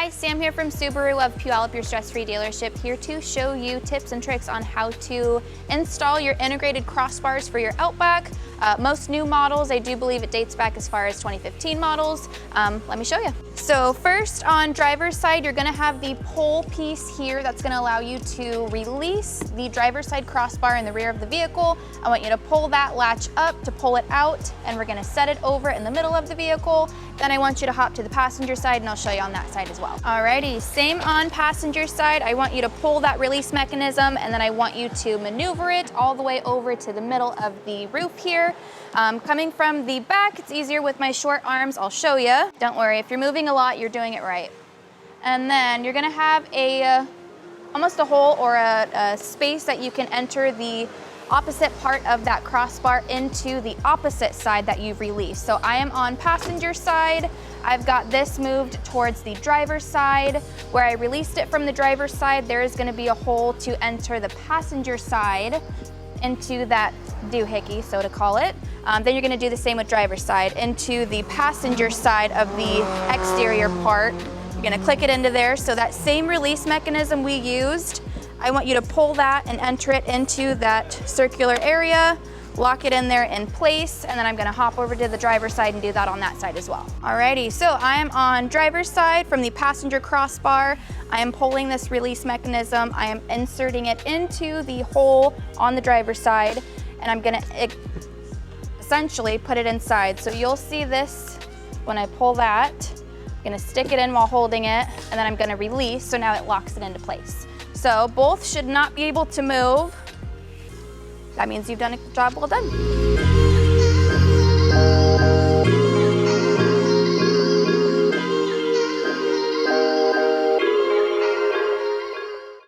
Hi, Sam here from Subaru of Puyallup, your stress-free dealership, here to show you tips and tricks on how to install your integrated crossbars for your Outback. Most new models, I do believe it dates back as far as 2015 models. Let me show you. So first, on driver's side, you're gonna have the pole piece here that's gonna allow you to release the driver's side crossbar in the rear of the vehicle. I want you to pull that latch up to pull it out, and we're gonna set it over in the middle of the vehicle. Then I want you to hop to the passenger side, and I'll show you on that side as well. Alrighty, same on passenger side. I want you to pull that release mechanism, and then I want you to maneuver it all the way over to the middle of the roof here. Coming from the back, it's easier with my short arms. I'll show you. Don't worry, if you're moving a lot, you're doing it right. And then you're gonna have almost a hole or a space that you can enter the opposite part of that crossbar into the opposite side that you've released. So I am on passenger side. I've got this moved towards the driver's side. Where I released it from the driver's side, there is gonna be a hole to enter the passenger side into that doohickey, so to call it. Then you're gonna do the same with driver's side into the passenger side of the exterior part. You're gonna click it into there. So that same release mechanism we used, I want you to pull that and enter it into that circular area, lock it in there in place, and then I'm gonna hop over to the driver's side and do that on that side as well. Alrighty, so I am on driver's side from the passenger crossbar. I am pulling this release mechanism. I am inserting it into the hole on the driver's side, and I'm gonna essentially put it inside. So you'll see this when I pull that. I'm gonna stick it in while holding it, and then I'm gonna release, so now it locks it into place. So both should not be able to move. That means you've done a job well done.